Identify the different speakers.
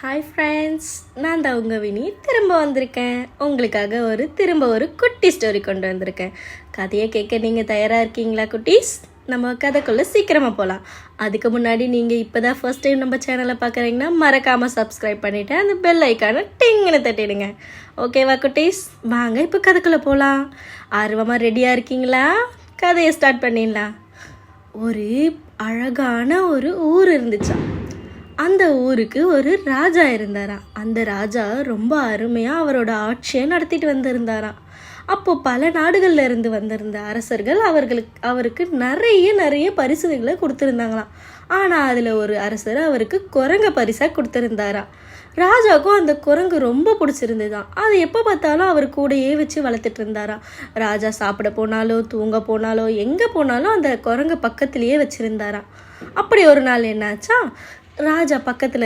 Speaker 1: Hi friends, நான் தான் உங்கள் வினி திரும்ப வந்திருக்கேன். உங்களுக்காக திரும்ப ஒரு குட்டி ஸ்டோரி கொண்டு வந்திருக்கேன். கதையை கேட்க நீங்கள் தயாராக இருக்கீங்களா குட்டீஸ்? நம்ம கதைக்குள்ளே சீக்கிரமாக போகலாம். அதுக்கு முன்னாடி நீங்கள் இப்போ தான் ஃபர்ஸ்ட் டைம் நம்ம சேனலை பார்க்குறீங்கன்னா மறக்காமல் சப்ஸ்கிரைப் பண்ணிவிட்டு அந்த பெல் ஐக்கானை டிங்குன்னு தட்டிடுங்க. ஓகேவா குட்டீஸ்? வாங்க இப்போ கதைக்குள்ளே போகலாம். ஆர்வமாக ரெடியாக இருக்கீங்களா? கதையை ஸ்டார்ட் பண்ணிடலாம். ஒரு அழகான ஒரு ஊர் இருந்துச்சாம். அந்த ஊருக்கு ஒரு ராஜா இருந்தாராம். அந்த ராஜா ரொம்ப அருமையாக அவரோட ஆட்சியை நடத்திட்டு வந்திருந்தாராம். அப்போது பல நாடுகளில் இருந்து வந்திருந்த அரசர்கள் அவருக்கு நிறைய பரிசுகளை கொடுத்துருந்தாங்களாம். ஆனால் அதில் ஒரு அரசர் அவருக்கு குரங்க பரிசாக கொடுத்துருந்தாராம். ராஜாவுக்கும் அந்த குரங்கு ரொம்ப பிடிச்சிருந்துதான். அதை எப்போ பார்த்தாலும் அவர் கூடையே வச்சு வளர்த்துட்டு இருந்தாராம். ராஜா சாப்பிட போனாலோ தூங்க போனாலோ எங்கே போனாலும் அந்த குரங்கு பக்கத்துலேயே வச்சுருந்தாராம். அப்படி ஒரு நாள் என்னாச்சா, ராஜா பக்கத்தில்